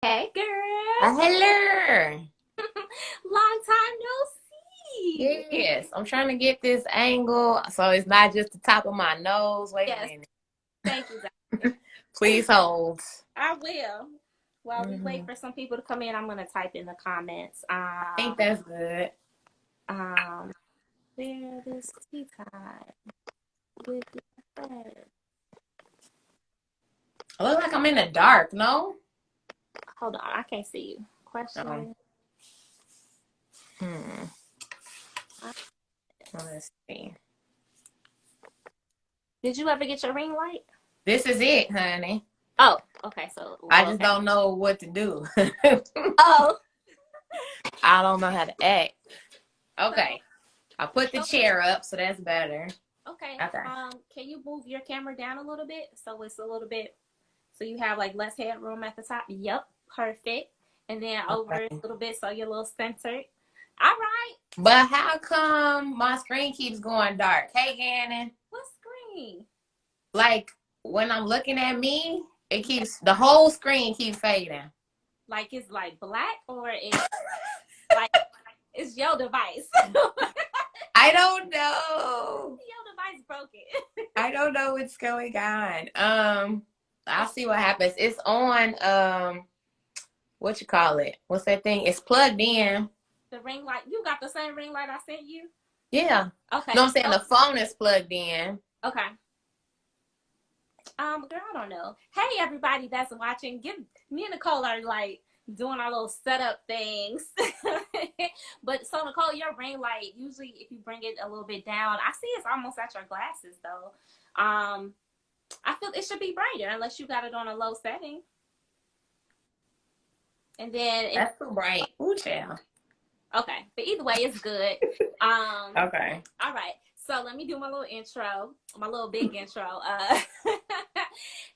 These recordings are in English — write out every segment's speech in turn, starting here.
Hey, girl. Hello. Long time no see. Yes, I'm trying to get this angle so it's not just the top of my nose. Wait a Yes, minute. thank you, darling. Please hold. I will. While we wait Hmm. for some people to come in, I'm gonna type in the comments. I think that's good. Um, where this tea time with your friend. I look like I'm in the dark, no? Hold on, I can't see you. Oh, Question. hmm. uh, Let's see. Did you ever get your ring light? This is it, honey. Oh, okay. So, I well, just okay. don't know what to do. Oh, I don't know how to act. so Okay. I put the so chair up, so that's better. okay. Okay. Can you move your camera down a little bit so it's a little bit so you have like less headroom at the top? Yep, perfect. And then over a Okay. little bit so you're a little centered. All right. But how come my screen keeps going dark? Hey, Gannon. What screen? Like when I'm looking at me, it Yeah, keeps the whole screen keeps fading. like it's like black or it's like it's your device. Your I don't know. device broken. I don't know what's going on. I'll see what happens. It's on what you call it? What's that thing? It's plugged in. The ring light. You got the same ring light I sent you? Yeah. Okay. No, I'm saying Oh, the phone is plugged in. okay. Girl, I don't know. Hey, everybody that's watching, give me and Nicole are like doing our little setup things. But so Nicole, your ring light usually if you bring it a little bit down, I see it's almost at your glasses though. I feel it should be brighter unless you got it on a low setting. And then if That's too bright. Ooh, child. okay, but either way, it's good. Um, Okay. all right. So let me do my little intro, my little big intro.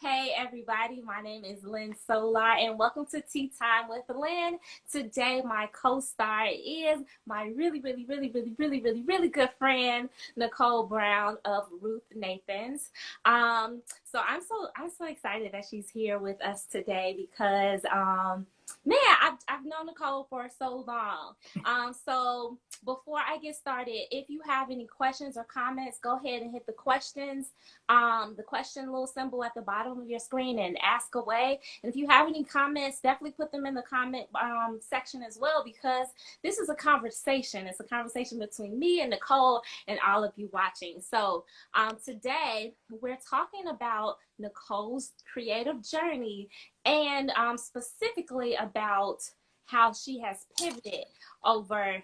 Hey everybody, my name is Lynn Solar, and welcome to Tea Time with Lynn. Today, my co-star is my really good friend Nicole Brown of Ruth Nathan's. So I'm so excited that she's here with us today because man, I've known Nicole for so long. So before I get started, if you have any questions or comments, go ahead and hit the question little symbol at the bottom of your screen and ask away. And if you have any comments, definitely put them in the comment section as well because this is a conversation. It's a conversation between me and Nicole and all of you watching. So today we're talking about Nicole's creative journey and specifically about how she has pivoted over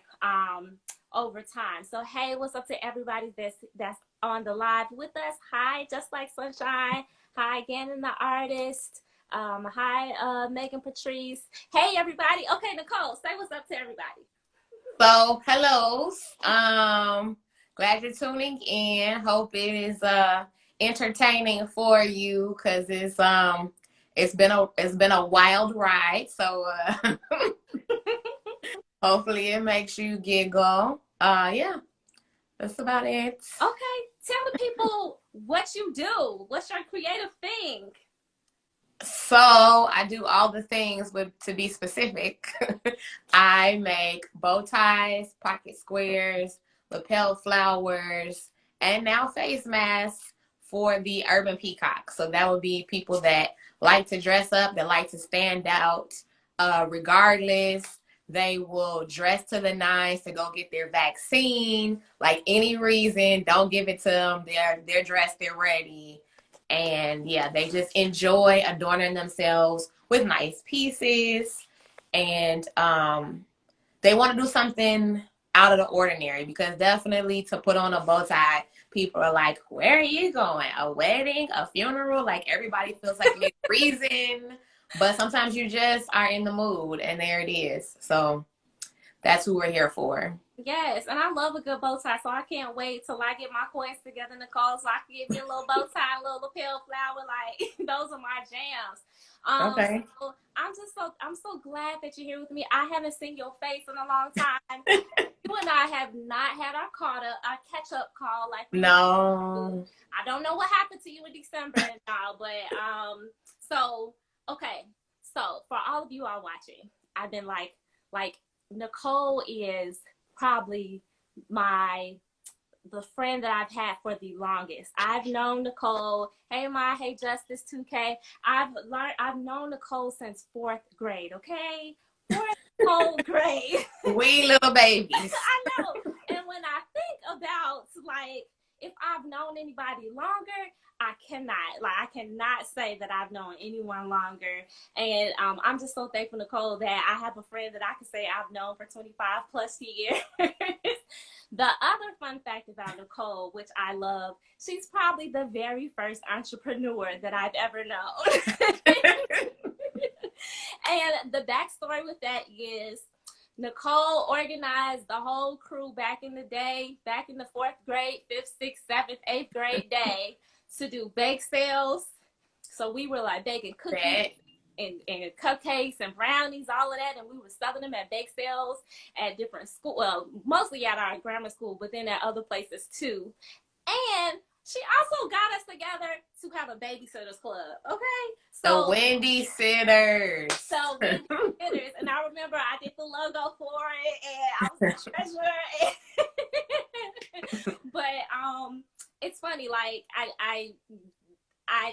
over time. So hey, what's up to everybody that's on the live with us? Hi, just like Sunshine. Hi, Gannon the artist. Hi, Megan Patrice. Hey, everybody. Okay, Nicole, say what's up to everybody. So, hellos. Glad you're tuning in. Hope it is entertaining for you because it's been a wild ride. So hopefully it makes you giggle. Yeah, that's about it. Okay, tell the people what you do. What's your creative thing? So I do all the things, but to be specific, I make bow ties, pocket squares, lapel flowers, and now face masks for the urban peacock. So that would be people that like to dress up, that like to stand out, regardless. They will dress to the nines to go get their vaccine, like any reason. Don't give it to them. They're dressed. They're ready, and yeah, they just enjoy adorning themselves with nice pieces. And they want to do something out of the ordinary because definitely to put on a bow tie, people are like, where are you going? A wedding, a funeral? Like everybody feels like it's reason. But sometimes you just are in the mood and there it is. So that's who we're here for. Yes, and I love a good bow tie, so I can't wait till I get my coins together, Nicole, so I can get me a little bow tie, a little lapel flower. Like those are my jams. Okay. So I'm so glad that you're here with me. I haven't seen your face in a long time. You and I have not had our catch up call like we usually do. No. I don't know what happened to you in December and all, but so okay. So for all of you all watching, I've been like Nicole is probably the friend that I've had for the longest. I've known Nicole. Hey Ma, hey Justice 2K. I've known Nicole since 4th grade, okay? 4th whole grade. We little babies. I know. And when I think about like if I've known anybody longer, I cannot say that I've known anyone longer. And I'm just so thankful, Nicole, that I have a friend that I can say I've known for 25 plus years. The other fun fact about Nicole, which I love, she's probably the very first entrepreneur that I've ever known. And the backstory with that is Nicole organized the whole crew back in the day, back in the 4th grade, 5th, 6th, 7th, 8th grade day to do bake sales. So we were like baking cookies and cupcakes and brownies, all of that. And we were selling them at bake sales at different schools, well, mostly at our grammar school, but then at other places too. And she also got us together to have a babysitters club, okay? So the Wendy Sitters. So Wendy Sitters. And I remember I did the logo for it, and I was the treasurer. But it's funny, like I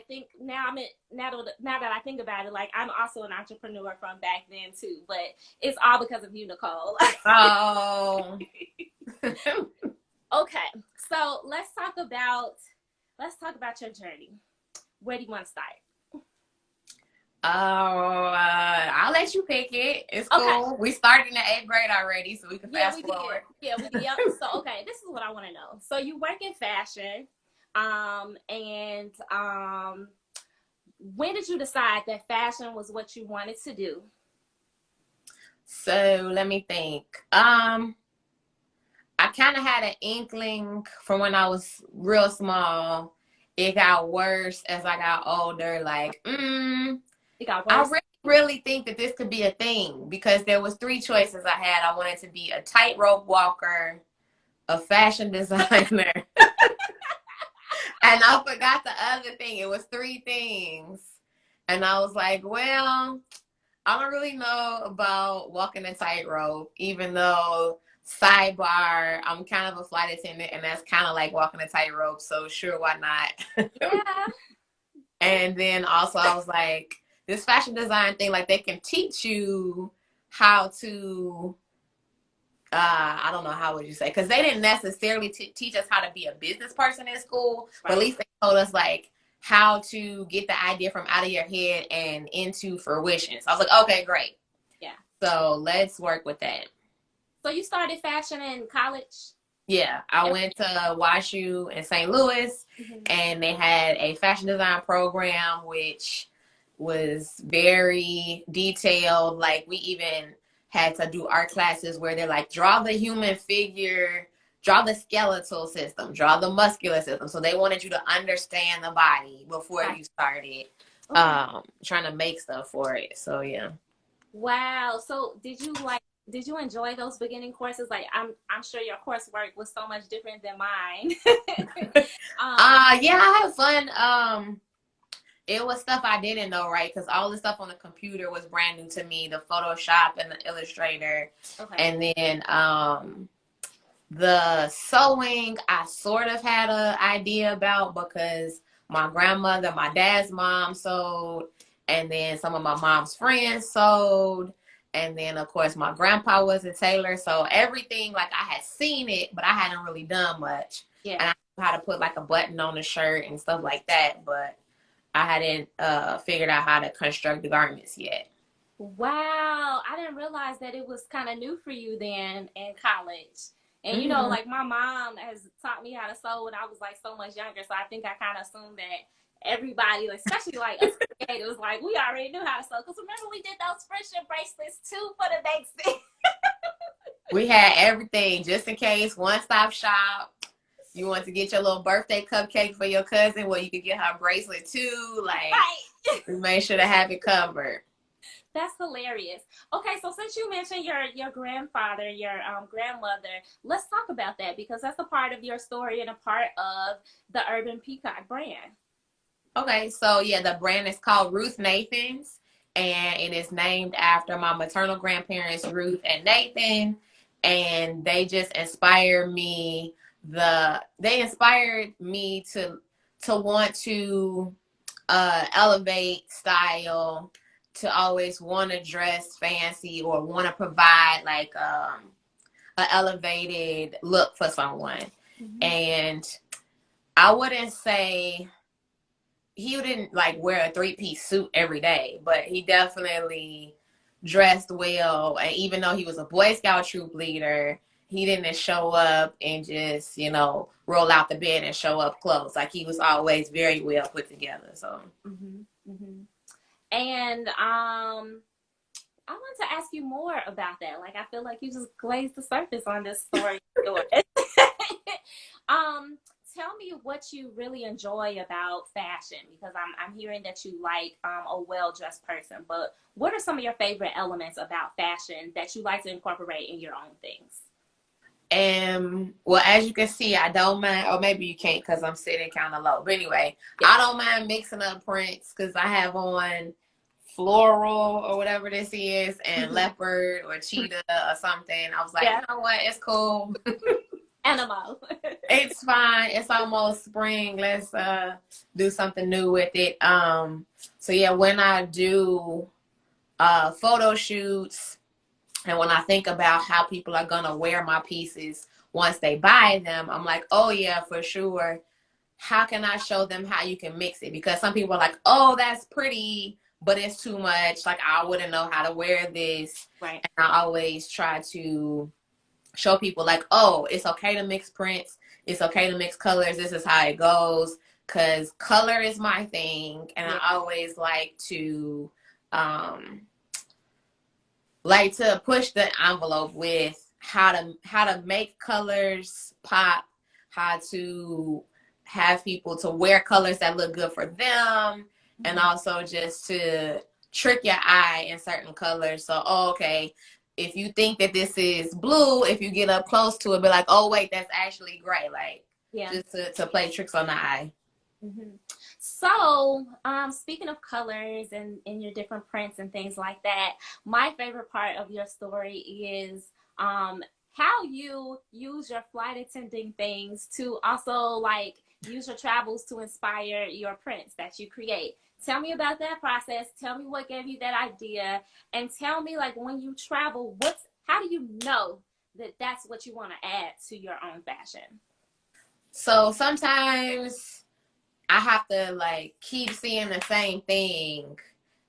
think now that I think about it, like I'm also an entrepreneur from back then too, but it's all because of you, Nicole. Oh. Okay, so let's talk about your journey. Where do you want to start? I'll let you pick it. It's cool. Okay. We started in the 8th grade already, so we can fast forward. Yeah, we did. Yep. So, okay, this is what I want to know. So you work in fashion, and when did you decide that fashion was what you wanted to do? So let me think. I kind of had an inkling from when I was real small. It got worse as I got older. Like, it got worse. I really think that this could be a thing because there was 3 choices I had. I wanted to be a tightrope walker, a fashion designer, and I forgot the other thing. It was 3 things. And I was like, well, I don't really know about walking a tightrope, even though, sidebar, I'm kind of a flight attendant, and that's kind of like walking a tightrope, so sure, why not? Yeah. And then also I was like, this fashion design thing, like they can teach you how to, I don't know, how would you say? Because they didn't necessarily teach us how to be a business person in school, right. But at least they told us like how to get the idea from out of your head and into fruition. So I was like, okay, great. Yeah. So let's work with that. So you started fashion in college? Yeah, I went to WashU in St. Louis, and they had a fashion design program, which was very detailed. Like, we even had to do art classes where they're like, draw the human figure, draw the skeletal system, draw the muscular system. So they wanted you to understand the body before you started trying to make stuff for it. So, yeah. Wow. So did you enjoy those beginning courses? Like, I'm sure your coursework was so much different than mine. Yeah, I had fun. It was stuff I didn't know, right? Because all the stuff on the computer was brand new to me, the Photoshop and the Illustrator. Okay. And then the sewing, I sort of had an idea about because my grandmother, my dad's mom sewed, and then some of my mom's friends sewed. And then, of course, my grandpa was a tailor. So everything, like, I had seen it, but I hadn't really done much. Yeah. And I knew how to put, like, a button on the shirt and stuff like that. But I hadn't figured out how to construct the garments yet. Wow. I didn't realize that it was kind of new for you then in college. And, you know, like, my mom has taught me how to sew when I was, like, so much younger. So I think I kind of assumed that everybody, especially like us creators, was like, we already knew how to sew. Because remember, we did those friendship bracelets too for the basics. We had everything just in case. One-stop shop. You want to get your little birthday cupcake for your cousin? Well, you could get her bracelet too. Like, right. We made sure to have it covered. That's hilarious. Okay, so since you mentioned your grandfather, your grandmother, let's talk about that because that's a part of your story and a part of the Urban Peacock brand. Okay, so yeah, the brand is called Ruth Nathan's, and it is named after my maternal grandparents, Ruth and Nathan. And they just inspired me. They inspired me to want to elevate style, to always want to dress fancy or want to provide like an elevated look for someone. Mm-hmm. And I wouldn't say he didn't like wear a 3-piece suit every day, but he definitely dressed well. And even though he was a Boy Scout troop leader, he didn't show up and just, roll out the bed and show up clothes. Like, he was always very well put together. So, And I want to ask you more about that. Like, I feel like you just glazed the surface on this story. Tell me what you really enjoy about fashion, because I'm hearing that you like a well-dressed person, but what are some of your favorite elements about fashion that you like to incorporate in your own things? Well, as you can see, I don't mind, or maybe you can't because I'm sitting kind of low. But anyway, yeah. I don't mind mixing up prints because I have on floral or whatever this is and leopard or cheetah or something. I was like, You know what? It's cool. Animal. It's fine. It's almost spring. Let's do something new with it. So yeah, when I do photo shoots and when I think about how people are gonna wear my pieces once they buy them, I'm like, oh yeah, for sure. How can I show them how you can mix it? Because some people are like, oh, that's pretty, but it's too much. Like, I wouldn't know how to wear this. Right. And I always try to show people like, oh, it's okay to mix prints. It's okay to mix colors. This is how it goes. Because color is my thing. And I always like to push the envelope with how to make colors pop, how to have people to wear colors that look good for them, and also just to trick your eye in certain colors. So, okay, if you think that this is blue, if you get up close to it, be like, oh, wait, that's actually gray. Like, just to play tricks on the eye. So, speaking of colors and your different prints and things like that, my favorite part of your story is how you use your flight attending things to also like use your travels to inspire your prints that you create. Tell me about that process. Tell me what gave you that idea, and tell me, like, when you travel, how do you know that that's what you want to add to your own fashion? So sometimes I have to like keep seeing the same thing,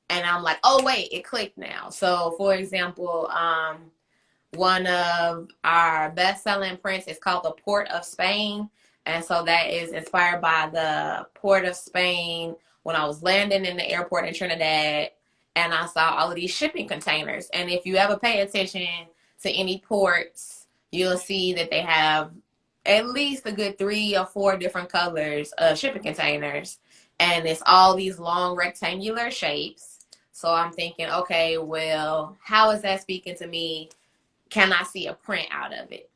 and I'm like, oh wait, it clicked now. So for example, one of our best-selling prints is called the Port of Spain, and so that is inspired by the Port of Spain. When I was landing in the airport in Trinidad, and I saw all of these shipping containers. And if you ever pay attention to any ports, you'll see that they have at least a good 3 or 4 different colors of shipping containers. And it's all these long rectangular shapes. So I'm thinking, okay, well, how is that speaking to me? Can I see a print out of it?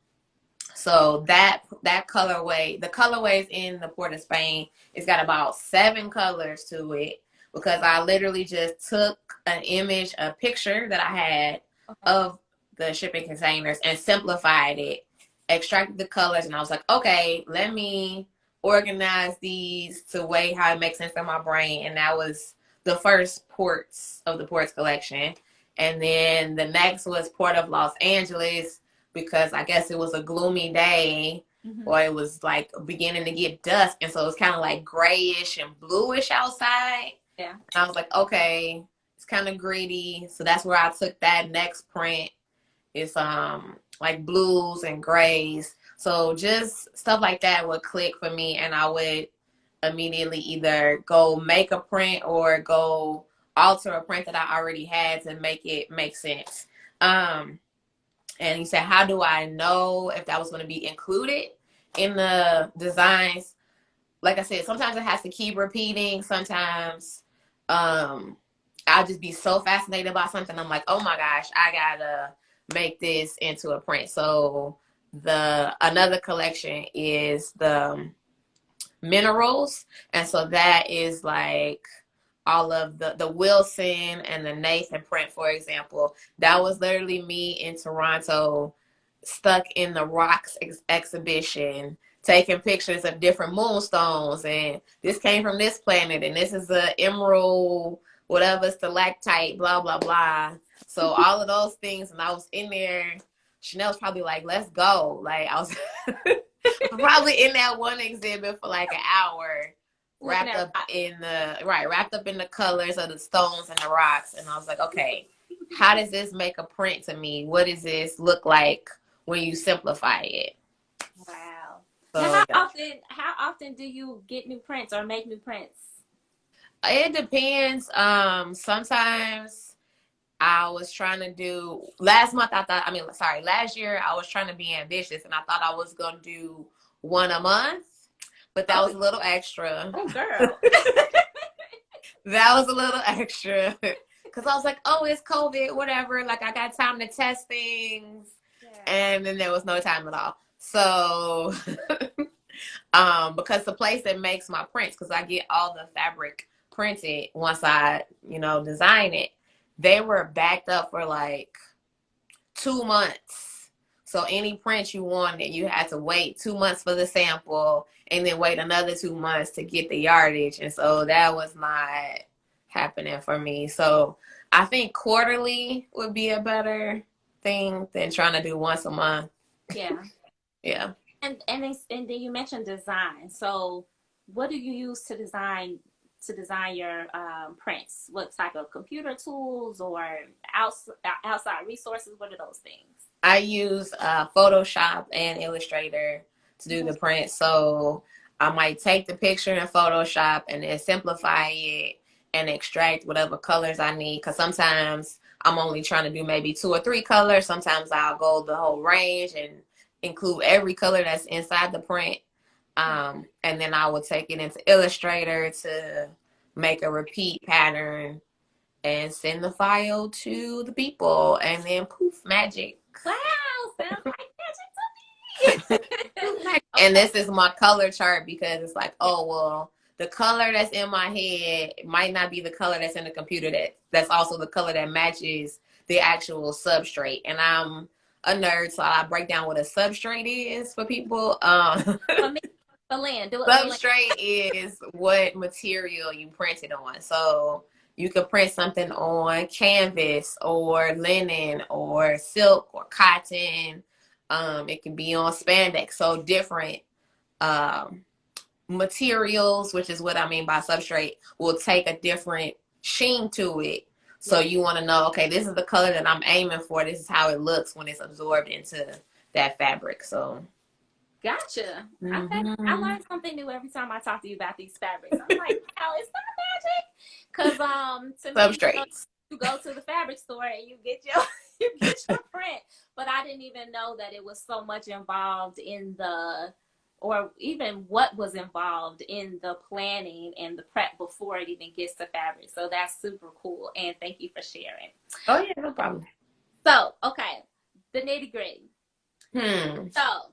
So that colorway, the colorways in the Port of Spain, it's got about 7 colors to it, because I literally just took an image, a picture that I had of the shipping containers and simplified it, extracted the colors, and I was like, okay, let me organize these to way how it makes sense in my brain. And that was the first ports of the ports collection. And then the next was Port of Los Angeles, because I guess it was a gloomy day, or it was like beginning to get dusk. And so it was kind of like grayish and bluish outside. Yeah. And I was like, okay, it's kind of gritty. So that's where I took that next print. It's like blues and grays. So just stuff like that would click for me, and I would immediately either go make a print or go alter a print that I already had to make it make sense. And he said, how do I know if that was going to be included in the designs? Like I said, sometimes it has to keep repeating. Sometimes I'll just be so fascinated by something. I'm like, oh my gosh, I gotta make this into a print. So another collection is the minerals. And so that is like all of the Wilson and the Nathan print, for example. That was literally me in Toronto, stuck in the Rocks exhibition, taking pictures of different moonstones, and this came from this planet, and this is a emerald, whatever stalactite, blah blah blah. So all of those things, and I was in there. Chanel's probably like, "Let's go!" Like I was probably in that one exhibit for like an hour, wrapped up in the colors of the stones and the rocks, and I was like, okay, how does this make a print to me? What does this look like when you simplify it? Wow. So, now, how often do you get new prints or make new prints? it depends. Sometimes I was trying to do last month. Last year I was trying to be ambitious, and I thought I was gonna do one a month, but that was a little extra. Oh, girl. That was a little extra because I was like, oh, it's COVID, whatever. Like, I got time to test things. Yeah. And then there was no time at all. So, because the place that makes my prints, because I get all the fabric printed once I, design it, they were backed up for like 2 months. So any print you wanted, you had to wait 2 months for the sample and then wait another 2 months to get the yardage. And so that was not happening for me. So I think quarterly would be a better thing than trying to do once a month. Yeah. Yeah. And then you mentioned design. So what do you use to design your prints? What type of computer tools or outside resources? What are those things? I use Photoshop and Illustrator to do the print. So I might take the picture in Photoshop and then simplify it and extract whatever colors I need. Because sometimes I'm only trying to do maybe 2 or 3 colors. Sometimes I'll go the whole range and include every color that's inside the print. And then I will take it into Illustrator to make a repeat pattern and send the file to the people. And then poof, magic. Wow, sounds like magic to me. And this is my color chart because it's like, oh, well, the color that's in my head might not be the color that's in the computer. That's also the color that matches the actual substrate. And I'm a nerd, so I break down what a substrate is for people. Substrate is what material you print it on. So you could print something on canvas or linen or silk or cotton. It can be on spandex. So different materials, which is what I mean by substrate, will take a different sheen to it. So you want to know, okay, this is the color that I'm aiming for. This is how it looks when it's absorbed into that fabric. So. Gotcha. Mm-hmm. I learn something new every time I talk to you about these fabrics. I'm like, wow, it's not magic. Because substrates. You go to the fabric store and you get your print. But I didn't even know that it was so much involved in or even what was involved in the planning and the prep before it even gets to fabric. So that's super cool. And thank you for sharing. Oh yeah, no problem. So, okay, the nitty-gritty. So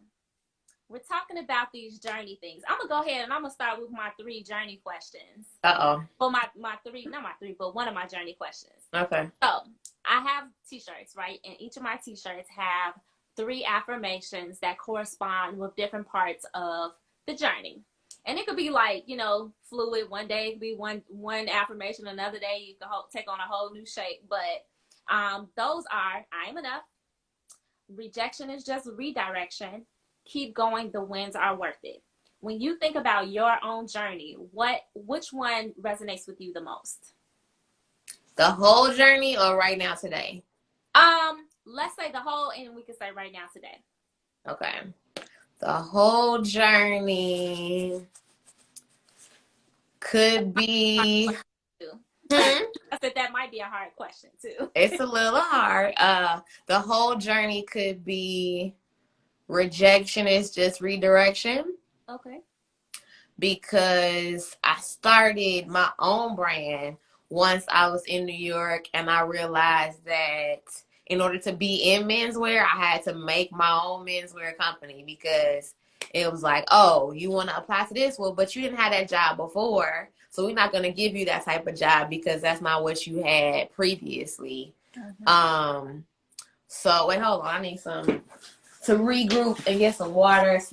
we're talking about these journey things. I'm going to go ahead and I'm going to start with my 3 journey questions. Uh-oh. Well, not my 3, but one of my journey questions. Okay. So I have t-shirts, right? And each of my t-shirts have 3 affirmations that correspond with different parts of the journey. And it could be like, fluid. One day it could be one affirmation. Another day you can take on a whole new shape. But those are, I am enough. Rejection is just redirection. Keep going, the wins are worth it. When you think about your own journey, which one resonates with you the most? The whole journey or right now today? Let's say the whole, and we can say right now today. Okay. The whole journey could be I said that might be a hard question too. It's a little hard. The whole journey could be rejection is just redirection. Okay. Because I started my own brand once I was in New York, and I realized that in order to be in menswear, I had to make my own menswear company because it was like, oh, you want to apply to this? Well, but you didn't have that job before. So we're not going to give you that type of job because that's not what you had previously. So wait, hold on. I need some to regroup and get some water /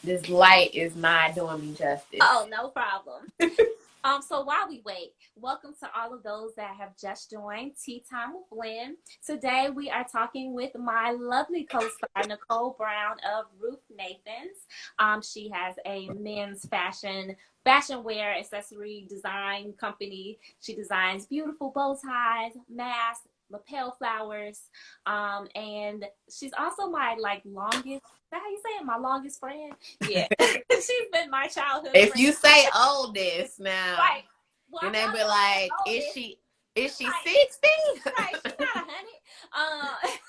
this light is not doing me justice. Oh, no problem. So while we wait, welcome to all of those that have just joined Tea Time with Lynn. Today we are talking with my lovely co-star, Nicole Brown of Ruth Nathan's. She has a men's fashion wear accessory design company. She designs beautiful bow ties, masks, lapel flowers, and she's also my longest. Is that how you say it? My longest friend. Yeah, she's been my childhood. If friend. you say oldest now, Right. Well, then they be like, oldest. is she Right. 60? Right, she's not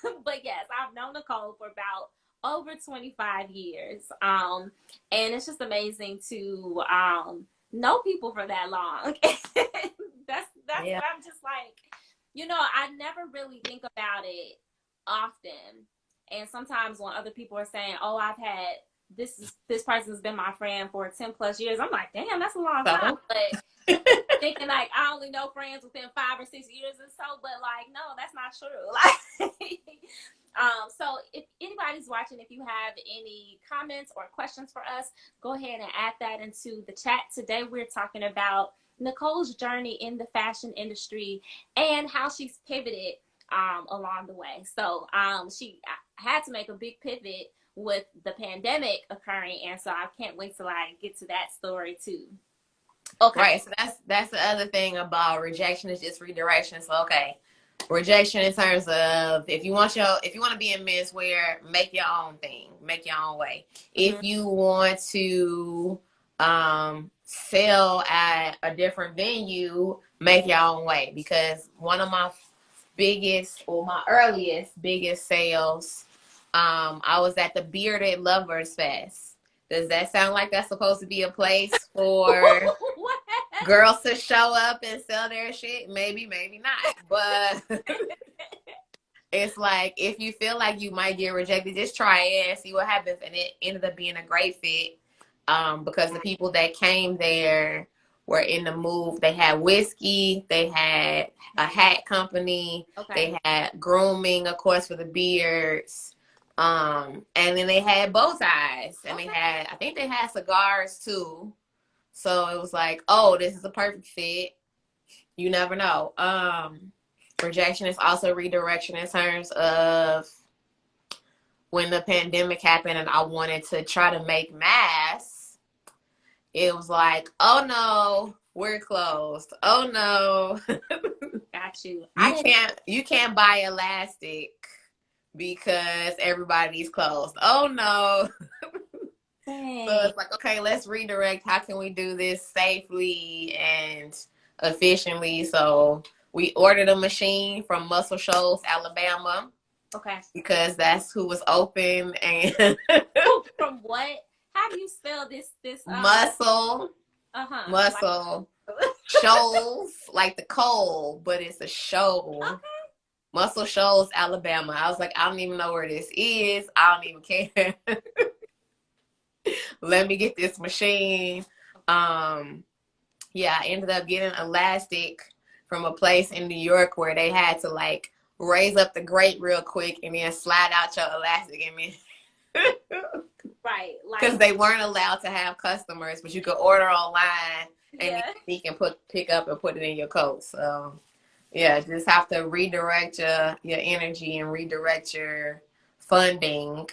100. But yes, I've known Nicole for about over 25 years. And it's just amazing to know people for that long. that's Yeah. what I'm just like, I never really think about it often. And sometimes when other people are saying, "Oh, I've had this person's been my friend for 10 plus years," I'm like, "Damn, that's a long time." But thinking like I only know friends within 5 or 6 years or so, but no, that's not true. So if anybody's watching, if you have any comments or questions for us, go ahead and add that into the chat. Today we're talking about Nicole's journey in the fashion industry and how she's pivoted along the way. So she had to make a big pivot with the pandemic occurring, and so I can't wait till I get to that story too. Okay. Right. So that's the other thing about rejection is just redirection. So rejection in terms of if you want to be in menswear, make your own thing, make your own way. If you want to sell at a different venue, make your own way. Because one of my biggest sales, I was at the Bearded Lovers Fest. Does that sound like that's supposed to be a place for girls to show up and sell their shit? Maybe, maybe not. But it's like, if you feel like you might get rejected, just try it and see what happens. And it ended up being a great fit because the people that came there were in the move. They had whiskey. They had a hat company. Okay. They had grooming, of course, for the beards. And then they had bow ties, and I think they had cigars too. So it was like, oh, this is a perfect fit. You never know. Rejection is also redirection in terms of when the pandemic happened and I wanted to try to make masks. It was like, oh no, we're closed. Oh no. Got you. You can't buy elastic because everybody's closed. Oh no. So it's like, okay, let's redirect. How can we do this safely and efficiently? So we ordered a machine from Muscle Shoals, Alabama. Okay. Because that's who was open. And from what? How do you spell this? Muscle. Muscle. Shoals, like the coal, but it's a shoal. Okay. Muscle Shoals, Alabama. I was like, I don't even know where this is. I don't even care. Let me get this machine. I ended up getting elastic from a place in New York where they had to raise up the grate real quick and then slide out your elastic and then right, because they weren't allowed to have customers, but you could order online and you can pick up and put it in your coat. So just have to redirect your energy and redirect your funding.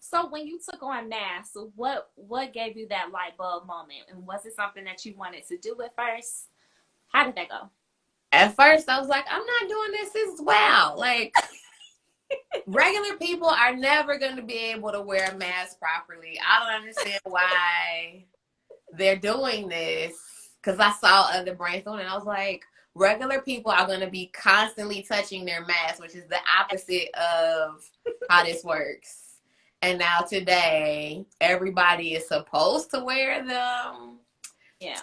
So when you took on masks, what gave you that light bulb moment? And was it something that you wanted to do at first? How did that go? At first, I was like, I'm not doing this. This is wow. Regular people are never going to be able to wear a mask properly. I don't understand why they're doing this. Because I saw other brands doing it. And I was like, regular people are going to be constantly touching their mask, which is the opposite of how this works. And now today, everybody is supposed to wear them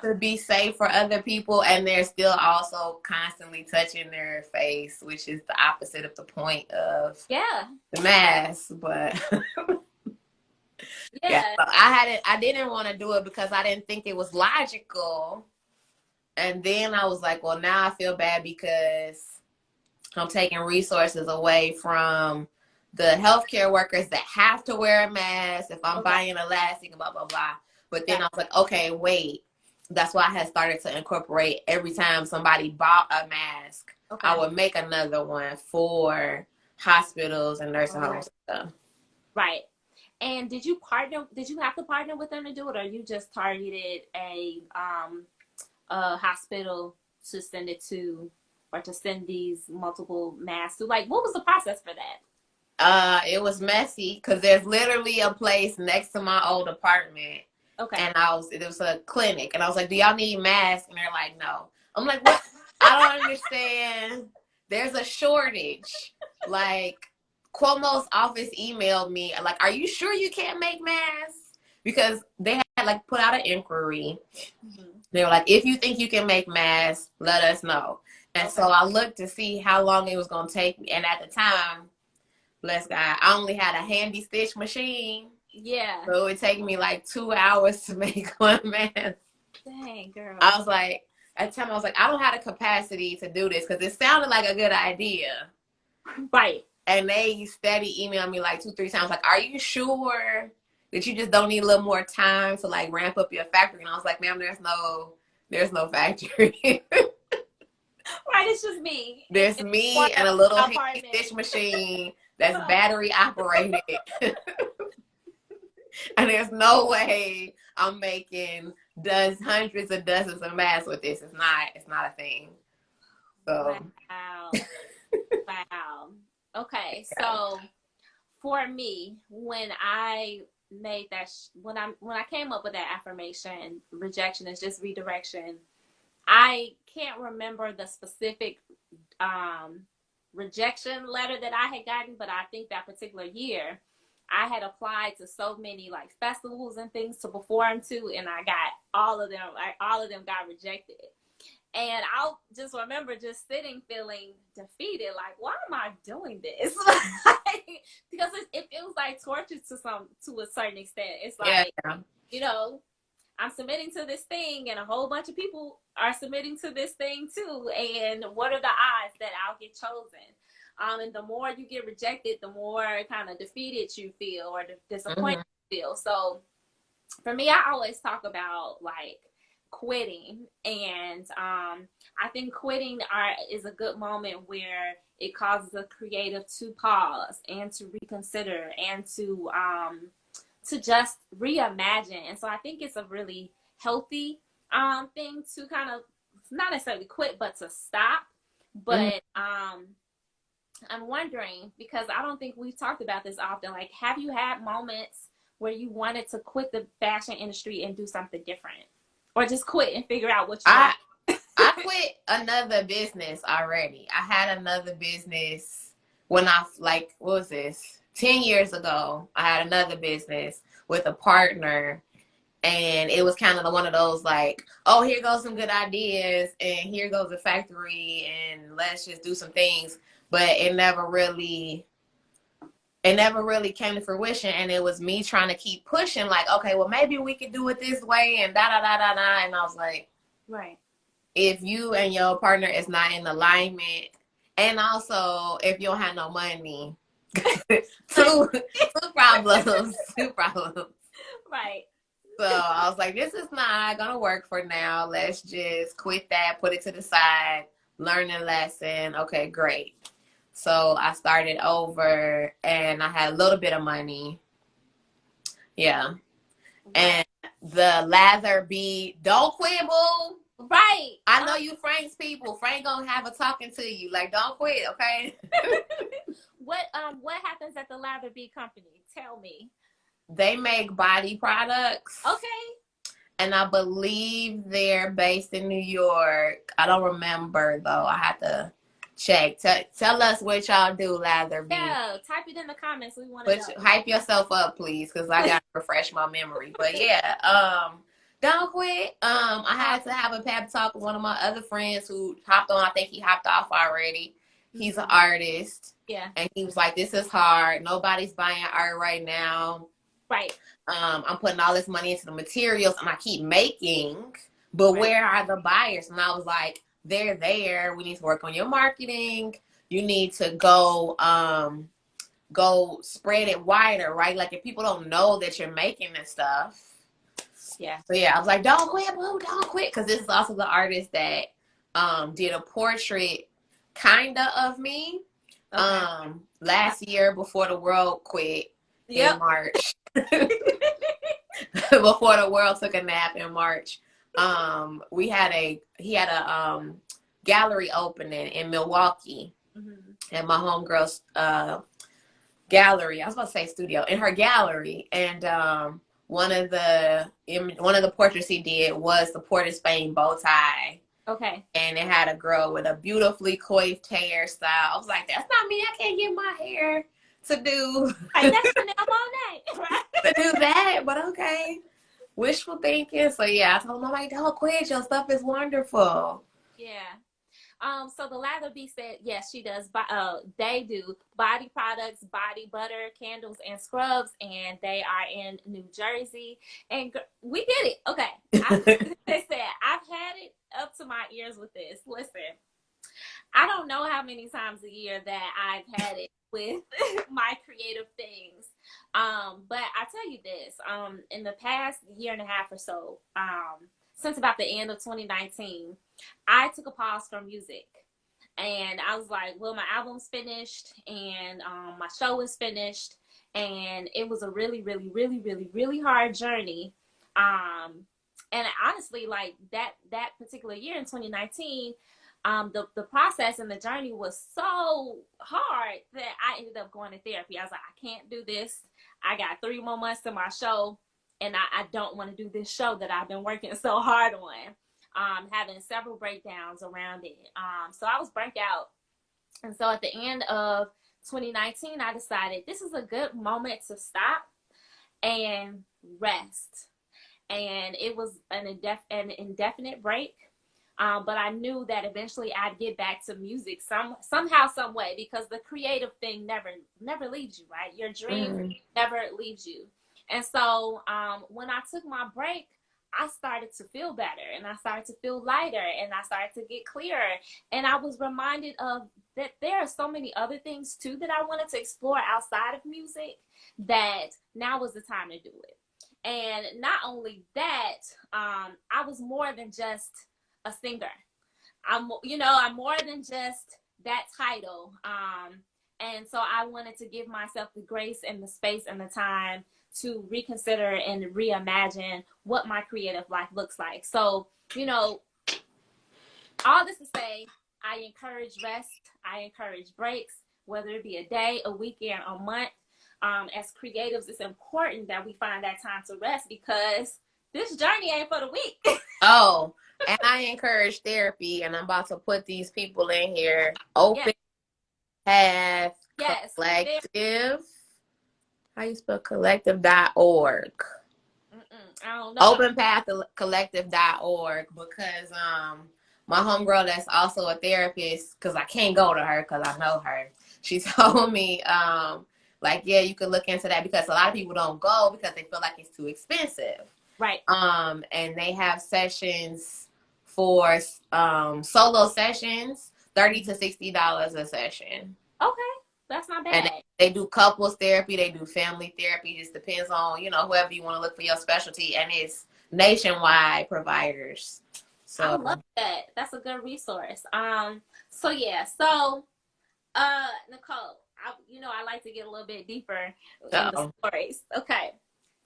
to be safe for other people. And they're still also constantly touching their face, which is the opposite of the point of the mask. But Yeah, Yeah. so I didn't want to do it because I didn't think it was logical. And then I was like, well, now I feel bad because I'm taking resources away from the healthcare workers that have to wear a mask if I'm Okay. buying elastic and blah, blah, blah. But then Got I was like, okay, wait. That's why I had started to incorporate every time somebody bought a mask, okay. I would make another one for hospitals and nursing All right. homes and stuff. Right. And did you partner? Did you have to partner with them to do it, or you just targeted a hospital to send it to, or to send these multiple masks to? Like, what was the process for that? It was messy because there's literally a place next to my old apartment, Okay. and it was a clinic, and I was like, "Do y'all need masks?" And they're like, "No." I'm like, "What? I don't understand. There's a shortage." Like Cuomo's office emailed me, like, "Are you sure you can't make masks?" Because they had like put out an inquiry. Mm-hmm. They were like, "If you think you can make masks, let us know." And so Okay. I looked to see how long it was gonna take me, and at the time, bless God, I only had a handy stitch machine. Yeah. So it would take me like 2 hours to make one mask. Dang, I girl. was like, at the time, I was like, I don't have the capacity to do this because it sounded like a good idea. Right. And they steady emailed me like 2, 3 times, like, are you sure that you just don't need a little more time to like ramp up your factory? And I was like, ma'am, there's no factory. Right. It's just me There's in one me and a little handy apartment. stitch machine that's battery operated. And there's no way I'm making hundreds of dozens of masks with this. It's not a thing. So Wow. Wow. Okay. yeah. So for me, when I made that, when I came up with that affirmation, rejection is just redirection. I can't remember the specific um, rejection letter that I had gotten, but I think that particular year I had applied to so many like festivals and things to perform to, and I got all of them. Like all of them got rejected, and I'll just remember just sitting feeling defeated. Like, why am I doing this? Because it feels like torture to a certain extent. It's Yeah. like, you know, I'm submitting to this thing, and a whole bunch of people are submitting to this thing too. And what are the odds that I'll get chosen? And the more you get rejected, the more kind of defeated you feel or disappointed you feel. So for me, I always talk about like quitting, and I think quitting is a good moment where it causes a creative to pause and to reconsider and to just reimagine. And so I think it's a really healthy thing to kind of not necessarily quit, but to stop. Mm-hmm. But I'm wondering, because I don't think we've talked about this often, like, have you had moments where you wanted to quit the fashion industry and do something different? Or just quit and figure out what you want? I quit another business already. I had another business when I like what was this? 10 years ago, I had another business with a partner. And it was kind of one of those like, oh, here goes some good ideas, and here goes the factory, and let's just do some things. But it never really came to fruition. And it was me trying to keep pushing, like, okay, well, maybe we could do it this way, and da da da da da. And I was like, Right. if you and your partner is not in alignment, and also if you don't have no money, two problems, two problems. Right. So I was like, this is not gonna work for now. Let's just quit that, put it to the side, learn a lesson. Okay, great. So I started over and I had a little bit of money. Yeah. Right. And the lather be, don't quit, boo. Right. I know you Frank's people. Frank gonna have a talking to you. Like, don't quit, okay? What happens at the Lather Bee company? Tell me. They make body products. Okay. And I believe they're based in New York. I don't remember though. I have to check. Tell us what y'all do, Lather Bee. Yeah, type it in the comments. We want to know. Hype yourself up, please, because I gotta refresh my memory. But yeah, don't quit. I had to have a pep talk with one of my other friends who hopped on. I think he hopped off already. He's an artist. Yeah. And he was like, this is hard. Nobody's buying art right now. Right. I'm putting all this money into the materials and I keep making, but Right. where are the buyers? And I was like, they're there. We need to work on your marketing. You need to go spread it wider, right? Like if people don't know that you're making this stuff. Yeah. So yeah, I was like, don't quit, boo, don't quit. Cause this is also the artist that did a portrait kinda of me Okay. last year before the world quit in Yep. March. Before the world took a nap in March. He had a gallery opening in Milwaukee Mm-hmm. at my homegirl's gallery. I was about to say studio, in her gallery, and one of the portraits he did was the Port of Spain bow tie. Okay. And it had a girl with a beautifully coiffed hairstyle. I was like, that's not me. I can't get my hair to do Like that's Chanel Monet, right? to do that, but okay. Wishful thinking. So yeah, I told him, I'm like, don't quit. Your stuff is wonderful. Yeah. So the Latherby said, yes, she does. They do body products, body butter, candles, and scrubs, and they are in New Jersey. And we get it. Okay. They said, I've had it up to my ears with this. Listen, I don't know how many times a year that I've had it with my creative things. But I tell you this, in the past year and a half or so, since about the end of 2019, I took a pause from music. And I was like, well, my album's finished and my show is finished. And it was a really, really, really, really, really hard journey. And honestly, like that particular year in 2019, the process and the journey was so hard that I ended up going to therapy. I was like, I can't do this. I got 3 more months to my show, and I don't want to do this show that I've been working so hard on. Having several breakdowns around it. So I was burnt out. And so at the end of 2019, I decided this is a good moment to stop and rest. And it was an indefinite break. But I knew that eventually I'd get back to music somehow, some way, because the creative thing never leaves you, right? Your dream never leaves you. And so when I took my break, I started to feel better, and I started to feel lighter, and I started to get clearer. And I was reminded of that there are so many other things too that I wanted to explore outside of music, that now was the time to do it. And not only that, I was more than just a singer. I'm more than just that title. And so I wanted to give myself the grace and the space and the time to reconsider and reimagine what my creative life looks like. So, all this to say, I encourage rest. I encourage breaks, whether it be a day, a weekend, a month. As creatives, it's important that we find that time to rest, because this journey ain't for the weak. Oh, and I encourage therapy, and I'm about to put these people in here. Open Path Collective. How you spell collective.org? I don't know. Openpathcollective.org, because my homegirl that's also a therapist, because I can't go to her because I know her, she told me like, yeah, you could look into that, because a lot of people don't go because they feel like it's too expensive. Right. And they have sessions for solo sessions, $30 to $60 a session. Okay. That's not bad. And they do couples therapy, they do family therapy. It just depends on, whoever you want to look for your specialty. And it's nationwide providers. So I love that. That's a good resource. So yeah. So Nicole, I like to get a little bit deeper in the stories. Okay.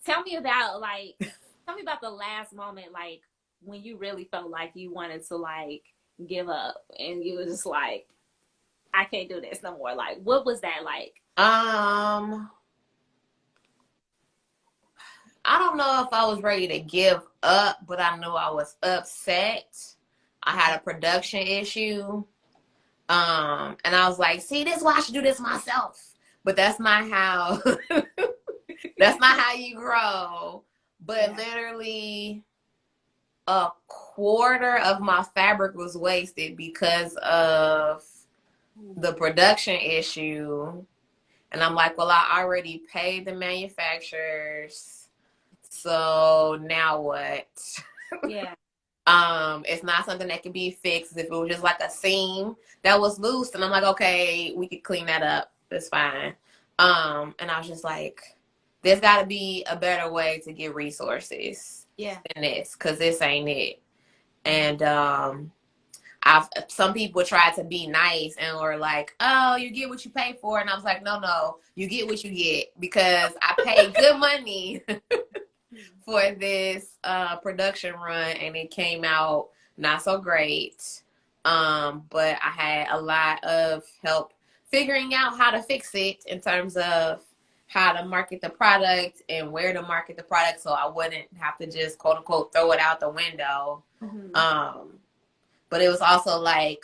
Tell me about the last moment, like when you really felt like you wanted to like give up and you were just like, I can't do this no more. Like, what was that like? I don't know if I was ready to give up, but I knew I was upset. I had a production issue. And I was like, see, this is why I should do this myself. But that's not how that's not how you grow. But literally a quarter of my fabric was wasted because of the production issue. And I'm like, well, I already paid the manufacturers. So now what? Yeah. It's not something that can be fixed. If it was just like a seam that was loose, and I'm like, okay, we could clean that up. That's fine. And I was just like, there's got to be a better way to get resources than this, because this ain't it. And some people tried to be nice and were like, oh, you get what you pay for. And I was like, no, you get what you get, because I paid good money for this production run, and it came out not so great. But I had a lot of help figuring out how to fix it in terms of how to market the product and where to market the product, so I wouldn't have to just quote unquote throw it out the window. But it was also like,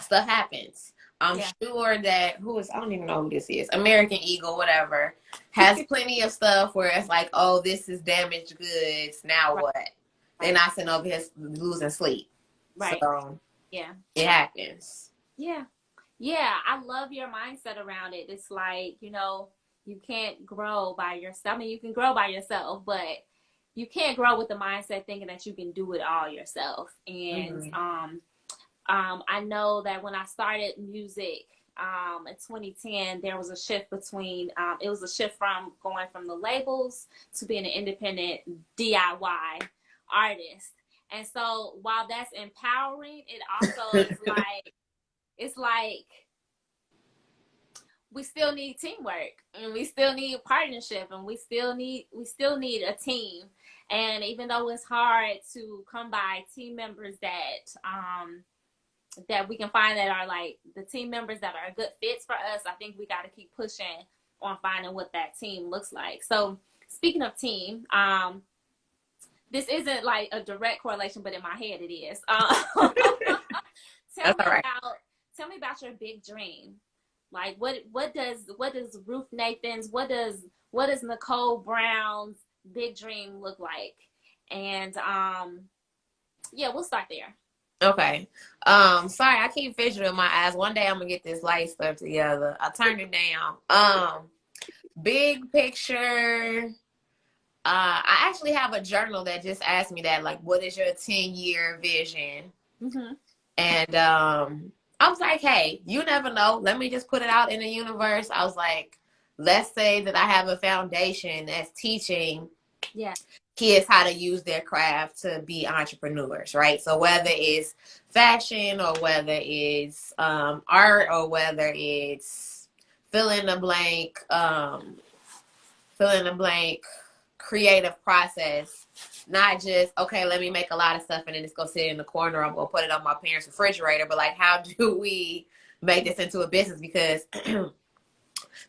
stuff happens. I'm sure that I don't even know who this is, American Eagle, whatever, has plenty of stuff where it's like, oh, this is damaged goods. Now what? They're not sitting over here losing sleep. Right. So yeah, it happens. Yeah. Yeah. I love your mindset around it. It's like, you can't grow by yourself. I mean, you can grow by yourself, but you can't grow with the mindset thinking that you can do it all yourself. And I know that when I started music in 2010, there was a shift between, it was a shift from going from the labels to being an independent DIY artist. And so while that's empowering, it also is like, it's like, we still need teamwork, and we still need partnership, and we still need a team. And even though it's hard to come by team members that we can find that are like the team members that are good fits for us, I think we got to keep pushing on finding what that team looks like. So speaking of team, this isn't like a direct correlation, but in my head it is. Tell me about your big dream. Like what does Ruth Nathan's, what does Nicole Brown's big dream look like? And we'll start there. Okay. Sorry, I keep fidgeting with my eyes. One day I'm gonna get this light stuff together. I turned it down. Big picture. I actually have a journal that just asked me that, like, what is your 10-year vision? And I was like, hey, you never know. Let me just put it out in the universe. I was like, let's say that I have a foundation that's teaching kids how to use their craft to be entrepreneurs, right? So whether it's fashion, or whether it's art, or whether it's fill in the blank creative process, not just, okay, let me make a lot of stuff and then just go sit in the corner, I'm gonna put it on my parents' refrigerator, but like, how do we make this into a business? Because they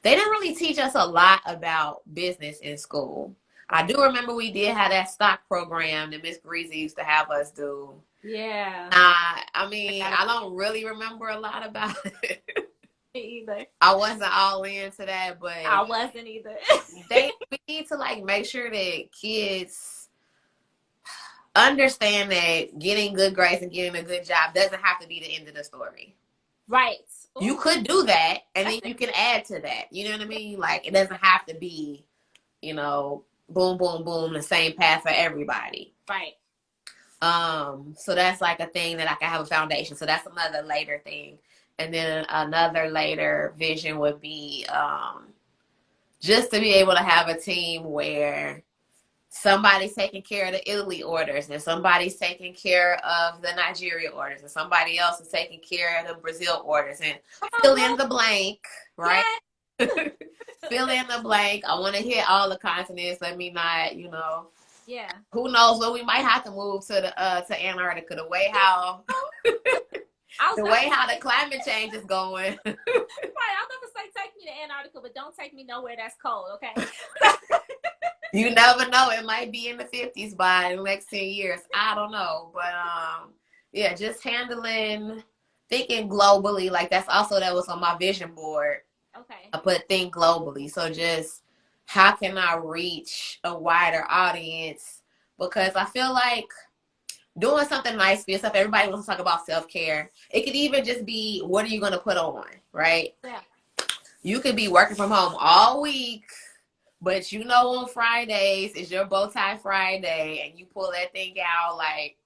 didn't really teach us a lot about business in school. I do remember we did have that stock program that Miss Breezy used to have us do. Yeah. I mean, I don't really remember a lot about it. Either. I wasn't all into that, but I wasn't either. we need to like make sure that kids understand that getting good grades and getting a good job doesn't have to be the end of the story. Right. Ooh. You could do that, and then you can add to that. You know what I mean? Like, it doesn't have to be, boom, boom, boom, the same path for everybody. Right. So that's like a thing that I can have a foundation. So that's another later thing. And then another later vision would be just to be able to have a team where somebody's taking care of the Italy orders, and somebody's taking care of the Nigeria orders, and somebody else is taking care of the Brazil orders, and fill in the blank, right? Fill in the blank. I want to hit all the continents. Let me not, Yeah. Who knows when we might have to move to Antarctica. The way how the climate change is going. Right. I'm going to say take me to Antarctica, but don't take me nowhere that's cold, okay? You never know. It might be in the 50s by the next 10 years. I don't know. But just thinking globally. Like that was on my vision board. Okay. I put think globally. So just how can I reach a wider audience? Because I feel like doing something nice for yourself, everybody wants to talk about self-care. It could even just be, what are you going to put on, right? Yeah. You could be working from home all week, but you know on Fridays is your bow tie Friday, and you pull that thing out like,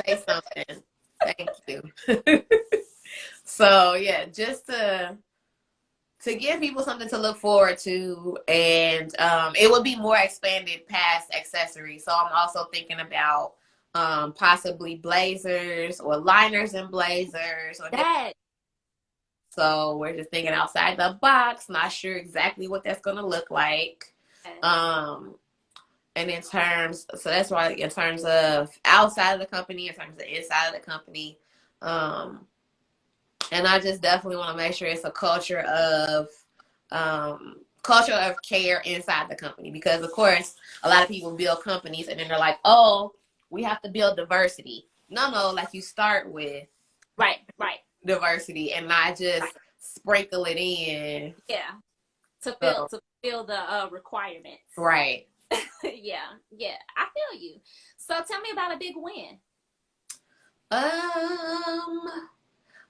say something. Thank you. So yeah, just to give people something to look forward to, and it would be more expanded past accessories. So I'm also thinking about possibly blazers or liners and blazers or That. so we're just thinking outside the box, not sure exactly what that's gonna look like. Um and in terms, so that's why in terms of outside of the company, in terms of inside of the company, and I just definitely want to make sure it's a culture of care inside the company, because of course a lot of people build companies and then they're like, oh, we have to build diversity. No, like you start with Right. diversity and not just Right. sprinkle it in. Yeah. To So, fill the requirements. right. Yeah. I feel you. So tell me about a big win. Um,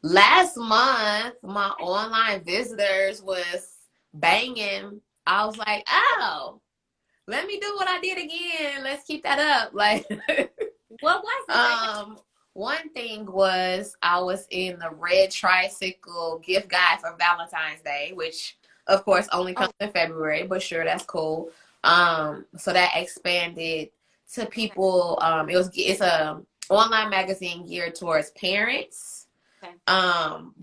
Last month my online visitors was banging. I was like, oh, let me do what I did again. Let's keep that up. Like, What was it? one thing was I was in the red tricycle gift guide for Valentine's Day, which of course only comes in February, but sure, that's cool. So that expanded to people. It's a online magazine geared towards parents. Okay.